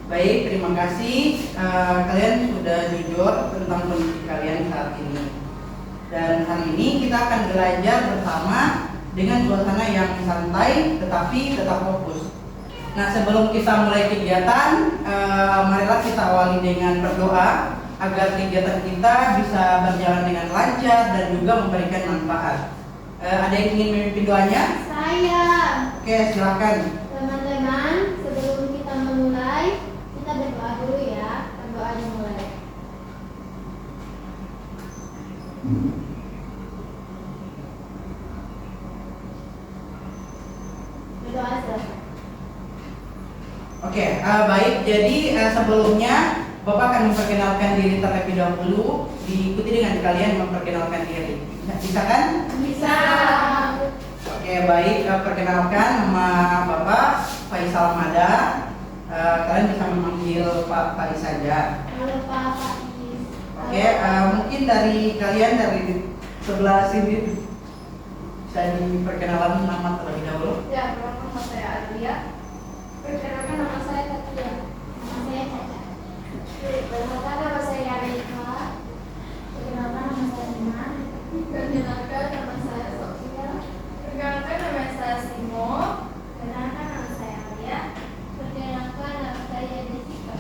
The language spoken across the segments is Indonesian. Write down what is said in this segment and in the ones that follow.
Baik, terima kasih. Kalian sudah jujur tentang kondisi kalian saat ini. Dan hari ini kita akan belajar bersama dengan suasana yang santai tetapi tetap fokus. Nah, sebelum kita mulai kegiatan, marilah kita awali dengan berdoa agar kegiatan kita bisa berjalan dengan lancar dan juga memberikan manfaat. Ada yang ingin memimpin doanya? Saya. Oke, silakan. Teman-teman, sebelum kita memulai, kita berdoa dulu ya. Berdoa dimulai. Berdoa selesai. Oke, baik. Jadi sebelumnya Bapak akan memperkenalkan diri terlebih dahulu, diikuti dengan kalian memperkenalkan diri. Bisa kan? Bisa. Oke, baik. Perkenalkan, nama Bapak Faisal Mada. Kalian bisa memanggil Pak Faiz saja. Halo Pak Faiz. Oke, mungkin dari kalian dari sebelah sini bisa diperkenalkan nama terlebih dahulu. Ya, nama saya Adria. Perkenalkan nama saya Katia. Nama saya Caca. Perkenalkan nama saya Rika. Perkenalkan nama saya Iman. Perkenalkan nama saya Sofia. Perkenalkan nama saya Simo. Perkenalkan nama saya Alia. Perkenalkan nama saya Jessica.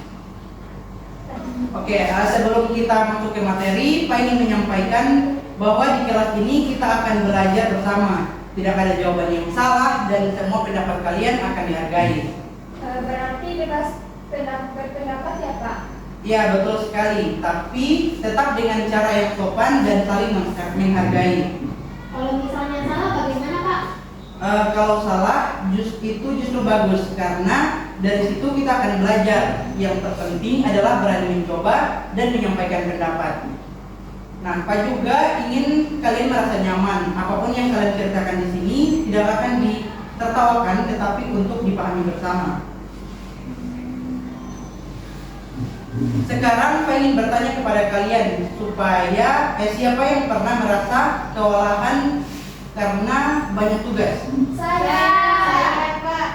Oke, sebelum kita masuk ke materi, Pak ingin menyampaikan bahwa di kelas ini kita akan belajar bersama. Tidak ada jawaban yang salah dan semua pendapat kalian akan dihargai. Berarti bebas berpendapat ya Pak? Ya, betul sekali. Tapi tetap dengan cara yang sopan dan saling menghargai. Kalau misalnya salah bagaimana Pak? Kalau salah, itu justru bagus karena dari situ kita akan belajar. Yang terpenting adalah berani mencoba dan menyampaikan pendapat. Nah, Pak juga ingin kalian merasa nyaman. Apapun yang kalian ceritakan di sini tidak akan ditertawakan, tetapi untuk dipahami bersama. Sekarang Pak ingin bertanya kepada kalian supaya siapa yang pernah merasa kewalahan karena banyak tugas? Saya Pak.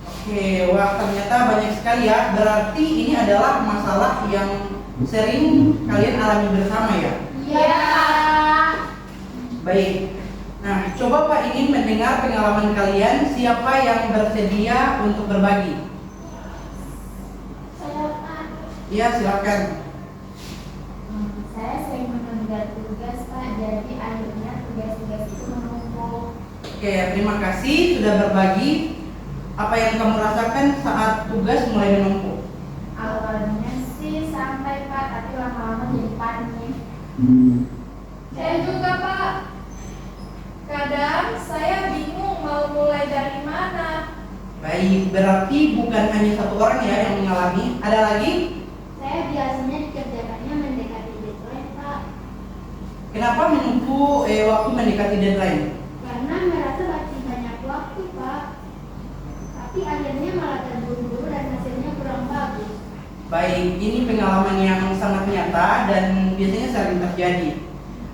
Oke, wah ternyata banyak sekali ya. Berarti ini adalah masalah yang sering kalian alami bersama ya? Iya. Baik. Nah, coba Pak ingin mendengar pengalaman kalian. Siapa yang bersedia untuk berbagi? Saya Pak. Ya, silakan. Saya sering menunda tugas Pak, jadi akhirnya tugas-tugas itu menumpuk. Oke, terima kasih sudah berbagi. Apa yang kamu rasakan saat tugas mulai menumpuk? Awalnya sih santai Pak, tapi lama-lama jadi panik. Saya juga Pak. Kadang saya bingung mau mulai dari mana. Baik, berarti bukan hanya satu orang ya yang mengalami. Ada lagi? Saya biasanya dikerjakannya mendekati deadline Pak, Kenapa menumpuk waktu mendekati deadline? karena merasa masih banyak waktu Pak. Tapi akhirnya malah terburu-buru dan hasilnya kurang bagus. Baik, ini pengalaman yang sangat nyata dan biasanya sering terjadi.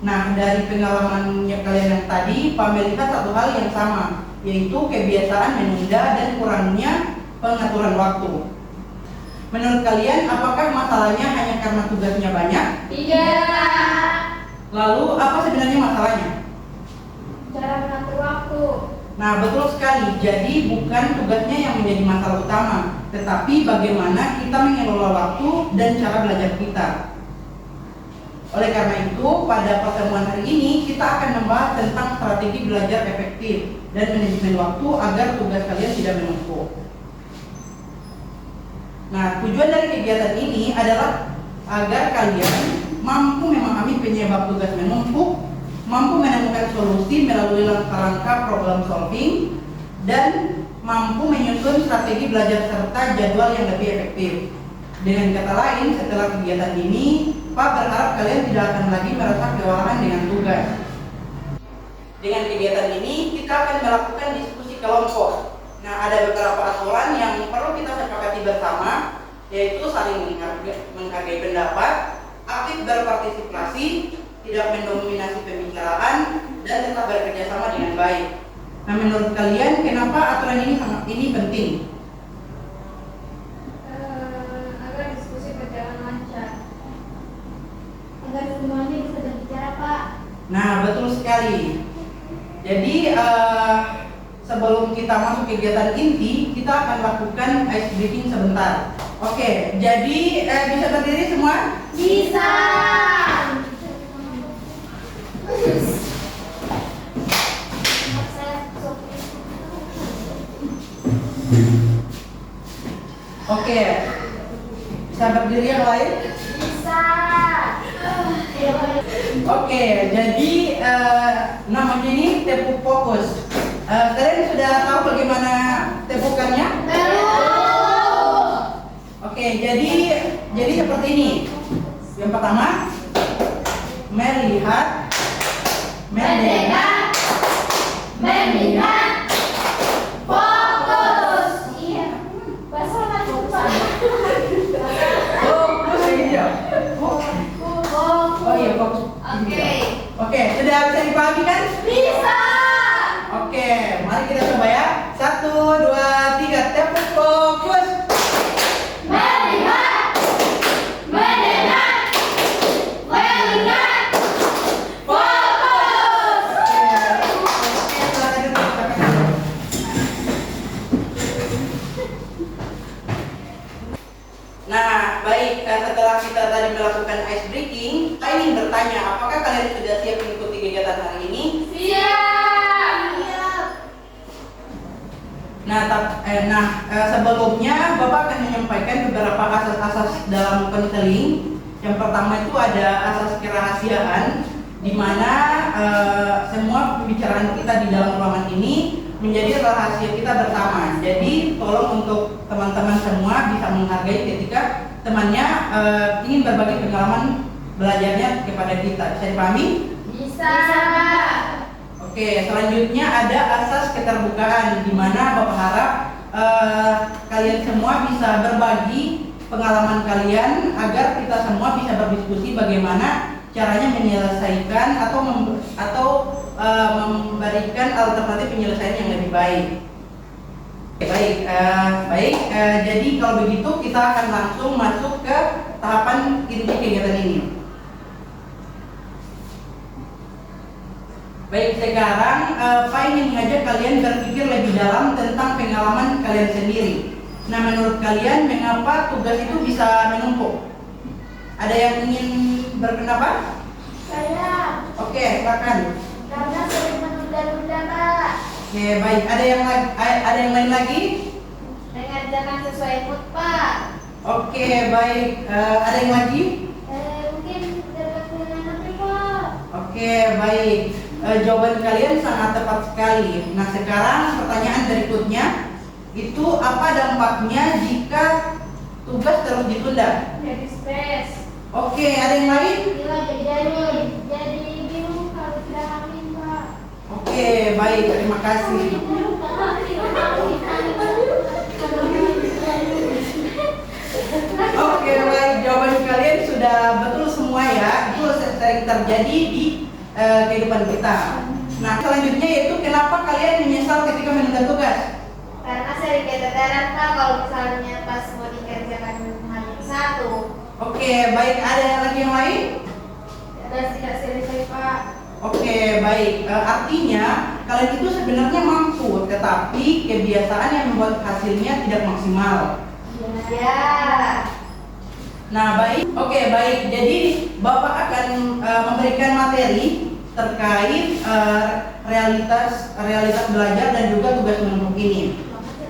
Nah, dari pengalamannya kalian yang tadi, Pak melihat satu hal yang sama, yaitu kebiasaan menunda dan kurangnya pengaturan waktu. Menurut kalian, apakah masalahnya hanya karena tugasnya banyak? Tidak. Lalu, apa sebenarnya masalahnya? Cara mengatur waktu. Nah, betul sekali. Jadi, bukan tugasnya yang menjadi masalah utama, tetapi bagaimana kita mengelola waktu dan cara belajar kita. Oleh karena itu, pada pertemuan hari ini kita akan membahas tentang strategi belajar efektif dan manajemen waktu agar tugas kalian tidak menumpuk. Nah, tujuan dari kegiatan ini adalah agar kalian mampu memahami penyebab tugas menumpuk, mampu menemukan solusi melalui langkah-langkah problem solving, dan mampu menyusun strategi belajar serta jadwal yang lebih efektif. Dengan kata lain, setelah kegiatan ini, Pak berharap kalian tidak akan lagi merasa kewalahan dengan tugas. Dengan kegiatan ini, kita akan melakukan diskusi kelompok. Nah, ada beberapa aturan yang perlu kita sepakati bersama, yaitu saling menghargai pendapat, aktif berpartisipasi, tidak mendominasi pembicaraan, dan tetap bekerja sama dengan baik. Nah, menurut kalian kenapa aturan ini penting? kita masuk kegiatan inti, kita akan lakukan ice breaking sebentar. Oke, jadi bisa berdiri semua? Bisa. Oke, bisa berdiri yang lain? Bisa. Oke, jadi namanya ini tepuk fokus. Kalian sudah tahu bagaimana tepukannya? Belum. Oke, jadi seperti ini. Yang pertama, melihat, mendengar, Melihat. Fokus. Iya. Bahasa langsung Pak. fokus ya. Oh iya, fokus. Oke. Oke, sudah bisa dipahami kan? Bisa. Oke, mari kita coba ya. 1, 2, 3, tepuk fokus. Melihat. Mendengar. Melihat. Fokus. Oke, silakan duduk, silakan duduk. Nah, baik, setelah kita tadi melakukan ice breaking, saya ingin bertanya, apakah kalian sudah siap mengikuti kegiatan hari ini? Siap. Sebelumnya Bapak akan menyampaikan beberapa asas-asas dalam konseling. Yang pertama itu ada asas kerahasiaan, di mana semua pembicaraan kita di dalam ruangan ini menjadi rahasia kita bersama. Jadi tolong untuk teman-teman semua bisa menghargai ketika temannya ingin berbagi pengalaman belajarnya kepada kita. Bisa dipahami? Bisa. Oke, selanjutnya ada asas keterbukaan, di mana Bapak harap kalian semua bisa berbagi pengalaman kalian agar kita semua bisa berdiskusi bagaimana caranya menyelesaikan atau memberikan alternatif penyelesaian yang lebih baik. Baik. Jadi kalau begitu kita akan langsung masuk ke tahapan inti kegiatan ini. Baik, sekarang Pak ingin mengajak kalian berpikir lebih dalam tentang pengalaman kalian sendiri. Nah, menurut kalian mengapa tugas itu bisa menumpuk? Ada yang ingin berpendapat? Saya. Oke, silakan. Karena sering menunda-nunda, Pak. Oke, baik. Ada yang lain lagi? Mengerjakan sesuai mood, Pak. Oke, baik. Ada yang lagi? Mungkin dapat dengan nanti, Pak. Oke, baik. Jawaban kalian sangat tepat sekali. Nah, sekarang pertanyaan berikutnya, itu apa dampaknya jika tugas terus ditunda? Jadi stres. Oke, ada yang lain? Gila, jadi bingung kalau tidak amin, Pak. Oke, baik. Terima kasih. Oke, baik. Jawaban kalian sudah betul semua ya. Itu sering terjadi di kehidupan kita. Nah, selanjutnya yaitu kenapa kalian menyesal ketika menunda tugas? Karena sering keteteran, Pak, kalau misalnya pas mau dikerjakan hanya satu. Oke, baik. Ada lagi yang lain? Dan tidak selesai, Pak. Oke, baik. Artinya kalian itu sebenarnya mampu, tetapi kebiasaan yang membuat hasilnya tidak maksimal. Ya. Nah, baik. Oke, baik. Jadi Bapak akan memberikan materi terkait realitas belajar dan juga tugas menumpuk ini.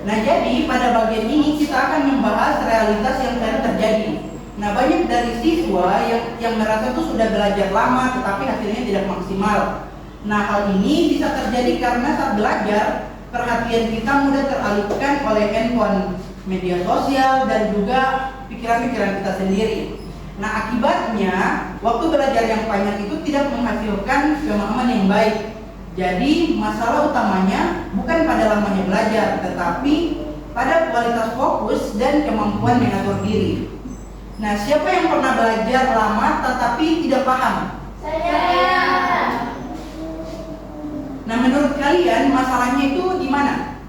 Nah, jadi pada bagian ini kita akan membahas realitas yang sering terjadi. Nah, banyak dari siswa yang merasa tuh sudah belajar lama tetapi hasilnya tidak maksimal. Nah, hal ini bisa terjadi karena saat belajar perhatian kita mudah teralihkan oleh handphone, media sosial, dan juga pikiran-pikiran kita sendiri. Nah, akibatnya waktu belajar yang panjang itu tidak menghasilkan pemahaman yang baik. Jadi masalah utamanya bukan pada lamanya belajar, tetapi pada kualitas fokus dan kemampuan mengatur diri. Nah, siapa yang pernah belajar lama tetapi tidak paham? Saya. Nah, menurut kalian masalahnya itu di mana?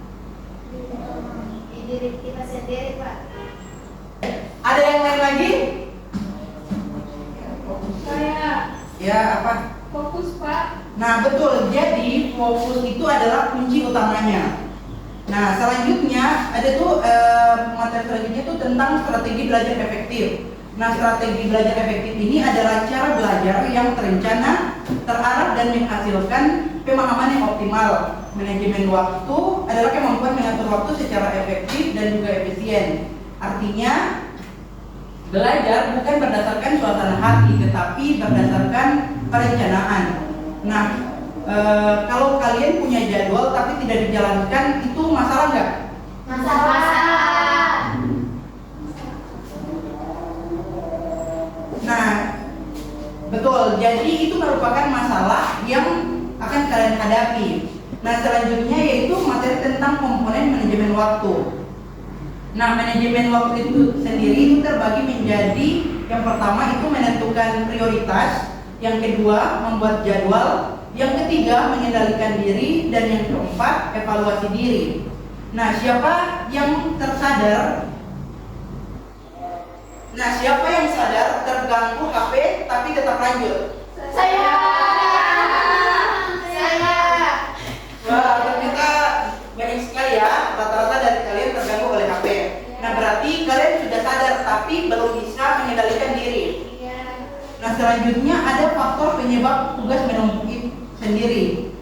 Di diri kita sendiri, Pak. Ada yang lain lagi? Saya. Ya, apa? Fokus, Pak. Nah, betul. Jadi fokus itu adalah kunci utamanya. Nah, selanjutnya ada tuh materi selanjutnya tuh tentang strategi belajar efektif. Nah, strategi belajar efektif ini adalah cara belajar yang terencana, terarah, dan menghasilkan pemahaman yang optimal. Manajemen waktu adalah kemampuan mengatur waktu secara efektif dan juga efisien. Artinya, belajar bukan berdasarkan suasana hati, tetapi berdasarkan perencanaan. Nah, kalau kalian punya jadwal tapi tidak dijalankan, itu masalah nggak? Masalah. Nah, betul. Jadi itu merupakan masalah yang akan kalian hadapi. Nah, selanjutnya yaitu materi tentang komponen manajemen waktu. Nah, manajemen waktu itu sendiri itu terbagi menjadi yang pertama itu menentukan prioritas, yang kedua membuat jadwal, yang ketiga mengendalikan diri, dan yang keempat evaluasi diri. Nah, siapa yang tersadar? Nah, siapa yang sadar terganggu HP tapi tetap lanjut? Saya. Wah, ternyata banyak sekali ya, rata-rata dari kalian terganggu oleh HP. Nah, berarti kalian sudah sadar tapi belum bisa mengendalikan diri. Iya. Nah, selanjutnya ada faktor penyebab tugas menumpuk sendiri.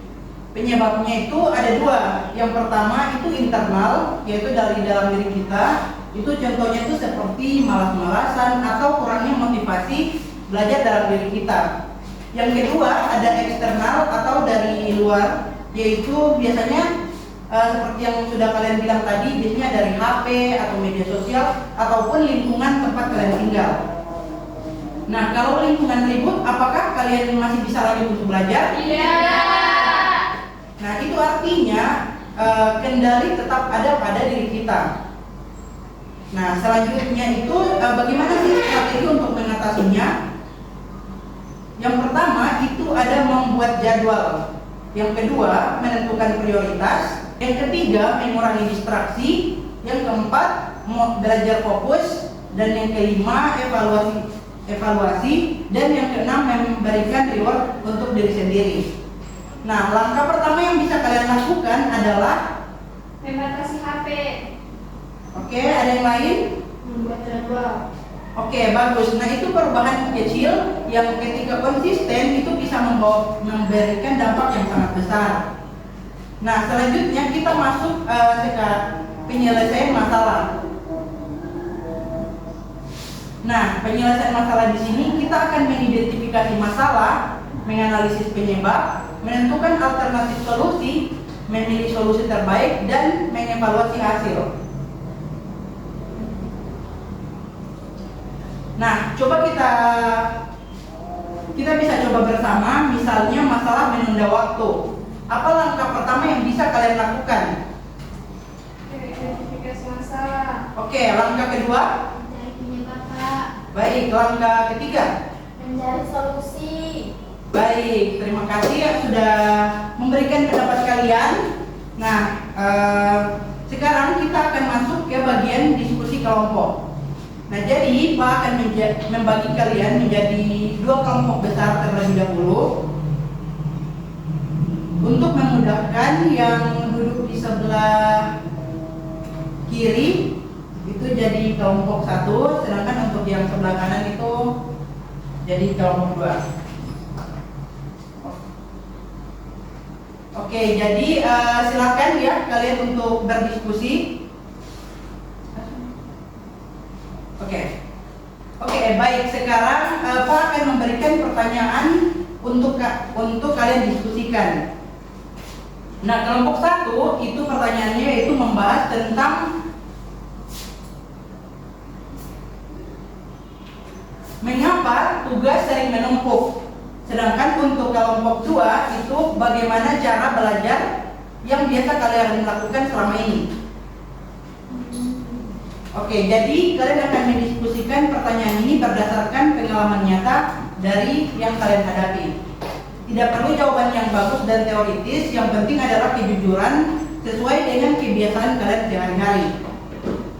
Penyebabnya itu ada dua. Yang pertama itu internal, yaitu dari dalam diri kita. Itu contohnya itu seperti malas-malasan atau kurangnya motivasi belajar dalam diri kita. Yang kedua ada eksternal atau dari luar, yaitu biasanya seperti yang sudah kalian bilang tadi, biasanya dari HP atau media sosial ataupun lingkungan tempat kalian tinggal. Nah, kalau lingkungan ribut, apakah kalian masih bisa lanjut untuk belajar? Iya. Nah, itu artinya kendali tetap ada pada diri kita. Nah, selanjutnya itu bagaimana sih strategi untuk mengatasinya? Yang pertama itu ada membuat jadwal. Yang kedua menentukan prioritas. Yang ketiga mengurangi distraksi. Yang keempat belajar fokus. Dan yang kelima evaluasi. Dan yang keenam memberikan reward untuk diri sendiri. Nah, langkah pertama yang bisa kalian lakukan adalah Membatasi HP. Oke, ada yang lain? Membuat jadwal. Oke, bagus. Nah, itu perubahan kecil yang ketika konsisten itu bisa memberikan dampak yang sangat besar. Nah, selanjutnya kita masuk ke penyelesaian masalah. Nah, penyelesaian masalah di sini kita akan mengidentifikasi masalah, menganalisis penyebab, menentukan alternatif solusi, memilih solusi terbaik, dan mengevaluasi hasil. Nah, coba kita bisa coba bersama, misalnya masalah menunda waktu. Apa langkah pertama yang bisa kalian lakukan? Identifikasi masalah. Oke, langkah kedua? Mencari penyebab, Pak. Baik, langkah ketiga? Mencari solusi. Baik, terima kasih yang sudah memberikan pendapat kalian. Nah, sekarang kita akan masuk ke bagian diskusi kelompok. Nah, jadi Pak akan membagi kalian menjadi dua kelompok besar terlebih dahulu. Untuk memudahkan yang duduk di sebelah kiri itu jadi kelompok 1, sedangkan untuk yang sebelah kanan itu jadi kelompok 2. Oke, jadi silakan ya kalian untuk berdiskusi. Oke, baik. Sekarang Pak akan memberikan pertanyaan untuk kalian diskusikan. Nah, kelompok 1 itu pertanyaannya yaitu membahas tentang mengapa tugas sering menumpuk. Sedangkan untuk kelompok 2 itu bagaimana cara belajar yang biasa kalian lakukan selama ini. Oke, jadi kalian akan mendiskusikan pertanyaan ini berdasarkan pengalaman nyata dari yang kalian hadapi. Tidak perlu jawaban yang bagus dan teoritis, yang penting adalah kejujuran sesuai dengan kebiasaan kalian sehari-hari.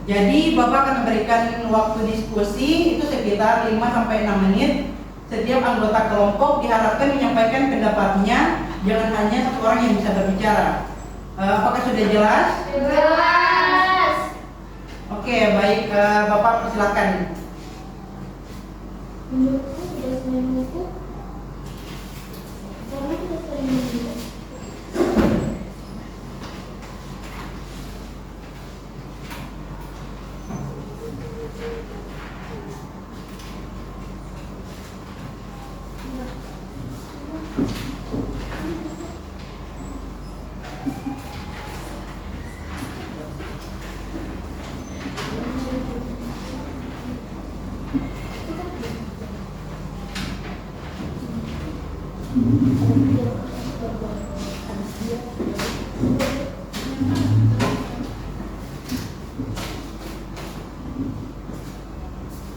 Jadi Bapak akan memberikan waktu diskusi itu sekitar 5-6 menit. Setiap anggota kelompok diharapkan menyampaikan pendapatnya, jangan hanya satu orang yang bisa berbicara. Apakah sudah jelas? Jelas. Oke, baik, Bapak persilakan. Menurutku sudah sering buku. Karena sudah sering buku.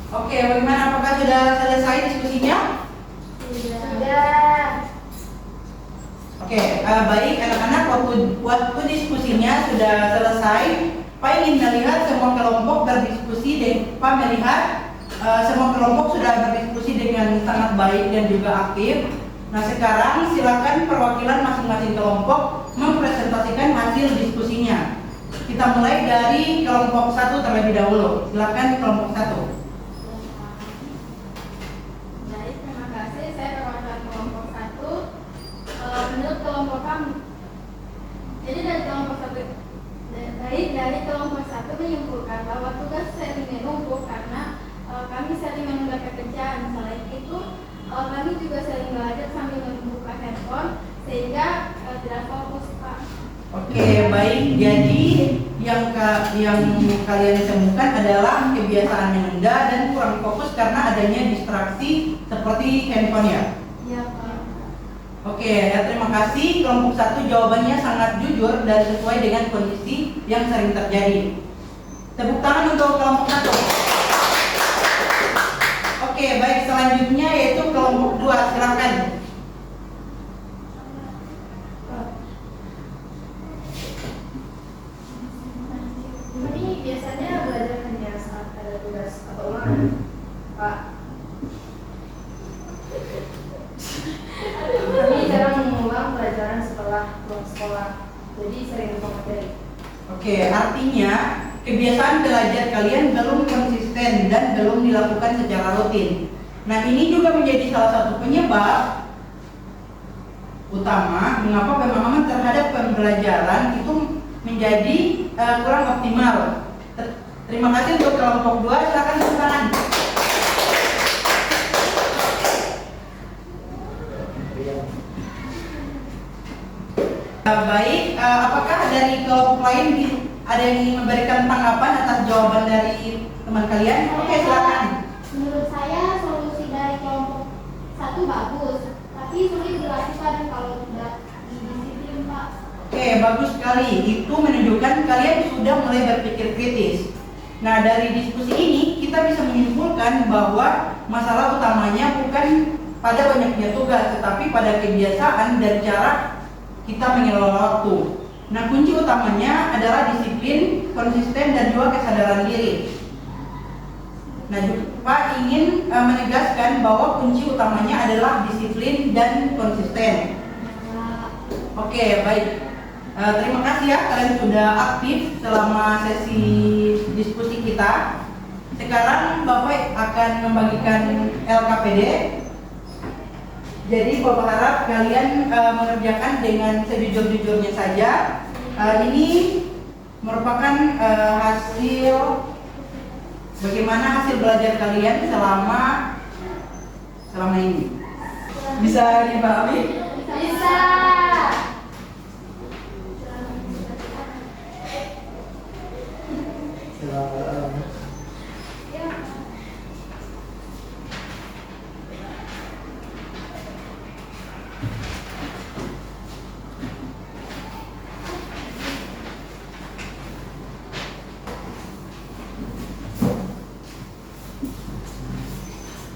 Oke, bagaimana? Apakah sudah selesai diskusinya? Sudah. Oke, baik anak-anak, waktu diskusinya sudah selesai. Pak ingin melihat semua kelompok berdiskusi dan Pak melihat semua kelompok sudah berdiskusi dengan sangat baik dan juga aktif. Nah, sekarang silakan perwakilan masing-masing kelompok mempresentasikan hasil diskusinya. Kita mulai dari kelompok 1 terlebih dahulu. Silakan kelompok 1. Baik, terima kasih. Saya perwakilan kelompok 1. Menurut kelompok kami, jadi dari kelompok 1, dari kelompok 1 menyimpulkan bahwa tugas sering menumpuk karena kami sering menunda pekerjaan. Selain itu, kami juga sering belajar sambil membuka handphone sehingga tidak fokus, Pak. Oke, baik. Jadi yang kalian temukan adalah kebiasaan menunda dan kurang fokus karena adanya distraksi seperti handphone ya. Iya, Pak. Oke, ya, terima kasih. Kelompok 1 jawabannya sangat jujur dan sesuai dengan kondisi yang sering terjadi. Tepuk tangan untuk kelompok 1. Oke, baik, selanjutnya yaitu kelompok 2. Silakan. Kami biasanya belajar hanya saat ada tugas atau ulangan, Pak. Kami jarang mengulang pelajaran setelah pulang sekolah, jadi sering lupa materi. Oke, artinya kebiasaan belajar kalian belum konsisten dan belum dilakukan secara rutin. Nah, ini juga menjadi salah satu penyebab utama mengapa pemahaman terhadap pembelajaran itu menjadi kurang optimal. Terima kasih untuk kelompok 2. Silakan tepuk tangan. Baik, apakah dari kelompok lain ada yang ingin memberikan tanggapan atas jawaban dari teman kalian? Oke, silakan. Menurut saya solusi dari kelompok 1 bagus, tapi sulit dilakukan kalau tidak disiplin, Pak. Oke, bagus sekali. Itu menunjukkan kalian sudah mulai berpikir kritis. Nah, dari diskusi ini kita bisa menyimpulkan bahwa masalah utamanya bukan pada banyaknya tugas, tetapi pada kebiasaan dan cara kita mengelola waktu. Nah, kunci utamanya adalah disiplin, konsisten, dan juga kesadaran diri. Nah, Pak ingin menegaskan bahwa kunci utamanya adalah disiplin dan konsisten. Oke, baik. Terima kasih ya, kalian sudah aktif selama sesi diskusi kita. Sekarang Bapak akan membagikan LKPD. Jadi Bapak harap kalian mengerjakan dengan sejujur-jujurnya saja. Ini merupakan hasil bagaimana hasil belajar kalian selama ini. Bisa dipahami? Bisa.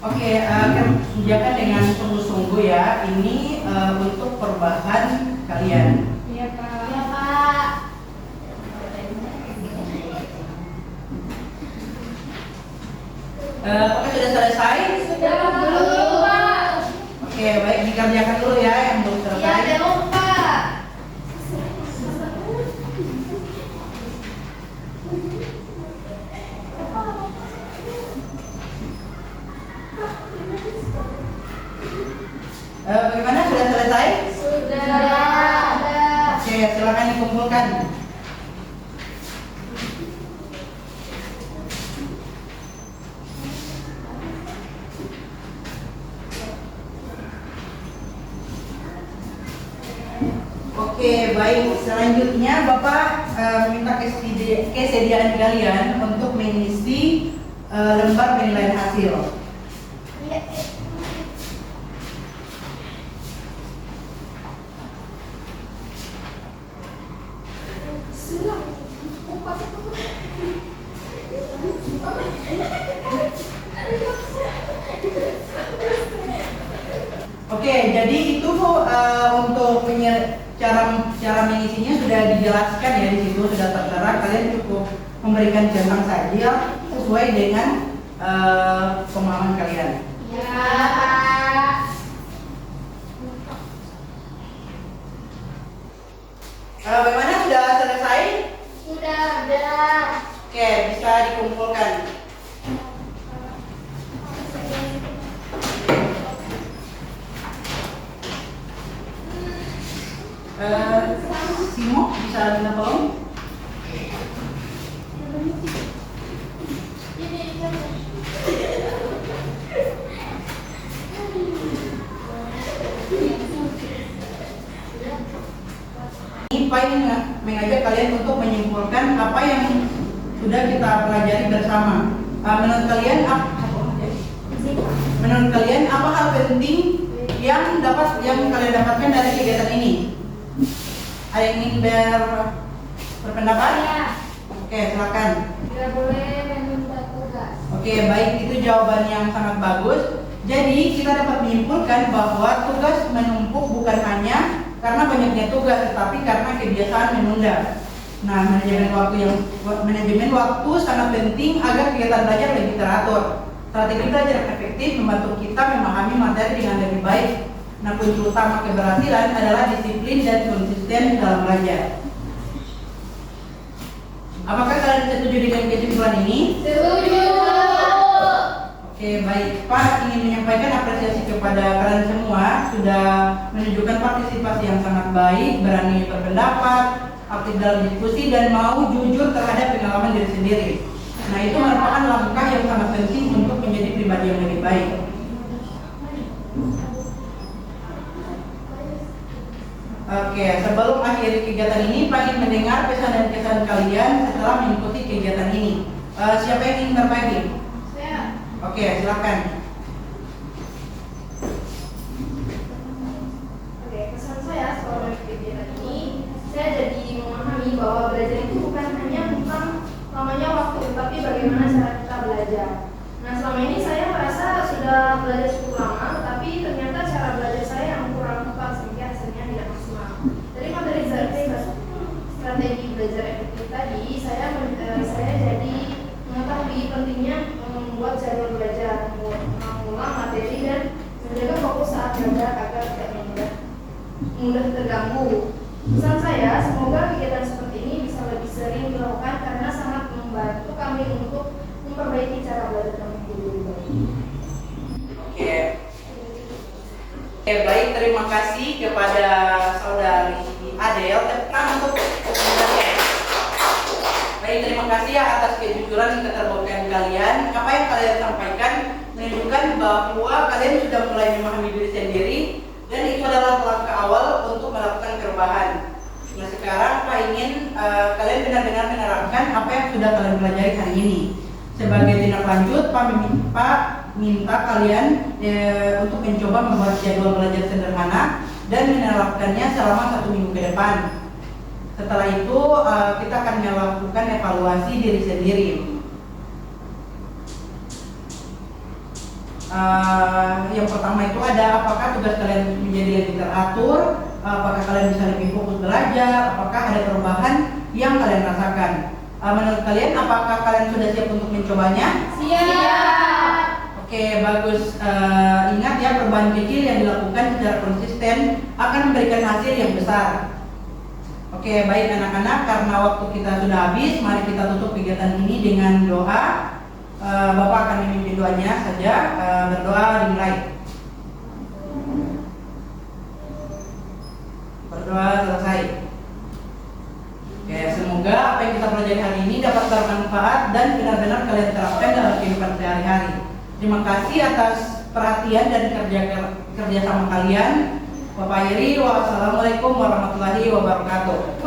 Oke, kerjakan dengan sungguh-sungguh ya. Ini untuk perubahan kalian. Iya, Pak. Ya, Pak. Apakah sudah selesai? Sudah belum, Pak. Oke, baik, dikerjakan dulu ya yang belum Ya, selesai. belum, Pak. Bagaimana, sudah selesai? Sudah. Oke, silakan dikumpulkan. Oke, baik. Selanjutnya Bapak minta kesediaan kalian untuk mengisi lembar penilaian hasil. Oke, jadi itu untuk cara mengisinya sudah dijelaskan ya, di situ sudah tertera. Kalian cukup memberikan centang saja sesuai dengan pemahaman kalian. Ya. Bagaimana, sudah selesai? Sudah. Oke, bisa dikumpulkan. Simo, bisa minta tolong? Ini Pak ini mengajak kalian untuk menyimpulkan apa yang sudah kita pelajari bersama. Menurut kalian apa hal penting yang kalian dapatkan dari kegiatan ini? Ada yang ingin berpendapat? Ya. Oke, silakan. Tidak boleh menunda tugas. Oke, baik, itu jawaban yang sangat bagus. Jadi kita dapat menyimpulkan bahwa tugas menumpuk bukan hanya karena banyaknya tugas, tetapi karena kebiasaan menunda. Nah, manajemen waktu sangat penting agar kegiatan belajar lebih teratur. Strategi belajar yang efektif membantu kita memahami materi dengan lebih baik. Nah, kunci utama keberhasilan adalah disiplin dan konsisten dalam belajar. Apakah kalian setuju dengan kesimpulan ini? Setuju. Oke, baik. Pak ingin menyampaikan apresiasi kepada kalian semua, sudah menunjukkan partisipasi yang sangat baik, berani berpendapat, aktif dalam diskusi, dan mau jujur terhadap pengalaman diri sendiri. Nah, itu merupakan langkah yang sangat penting untuk menjadi pribadi yang lebih baik. Oke, sebelum akhiri kegiatan ini, Pak ingin mendengar pesan dan kesan kalian setelah mengikuti kegiatan ini. Siapa yang ingin berbagi? Saya. Oke, silakan. Oke, kesan saya selama kegiatan ini, saya jadi memahami bahwa belajar itu bukan hanya tentang namanya waktu, tapi bagaimana cara kita belajar. Nah, selama ini saya merasa sudah belajar cukup lama, tapi ternyata cara belajar saya yang kurang tepat sehingga hasilnya tidak maksimal. Dari materi strategi belajar efektif tadi, saya jadi mengetahui pentingnya membuat jadwal belajar, mengulang materi dan menjaga fokus saat belajar agar tidak mudah terganggu. Pesan saya, semoga kegiatan seperti ini bisa lebih sering dilakukan karena sangat membantu kami untuk memperbaiki cara belajar kami lebih baik. Oke. Oke, baik, terima kasih kepada saudari Adel. Tepuk untuk komentarnya. Baik, terima kasih ya atas kejujuran dan keterbukaan kalian. Apa yang kalian sampaikan menunjukkan bahwa kalian sudah mulai memahami diri sendiri, dan itu adalah langkah awal untuk melakukan perubahan. Nah, sekarang Pak ingin kalian benar-benar menerapkan apa yang sudah kalian pelajari hari ini. Sebagai tindak lanjut, Pak minta kalian untuk mencoba membuat jadwal belajar sederhana dan menerapkannya selama 1 minggu ke depan. Setelah itu kita akan melakukan evaluasi diri sendiri. Yang pertama itu ada apakah tugas kalian menjadi lebih teratur, apakah kalian bisa lebih fokus belajar, apakah ada perubahan yang kalian rasakan. Menurut kalian apakah kalian sudah siap untuk mencobanya? Siap. Oke, bagus. Ingat ya, perubahan kecil yang dilakukan secara konsisten akan memberikan hasil yang besar. Oke, baik anak-anak, karena waktu kita sudah habis, mari kita tutup kegiatan ini dengan doa. Bapak akan memimpin doanya saja. Berdoa dimulai. materi hari ini dapat bermanfaat dan benar-benar kalian terapkan dalam kehidupan sehari-hari. Terima kasih atas perhatian dan kerja sama kalian. Bapak Iri, wassalamualaikum warahmatullahi wabarakatuh.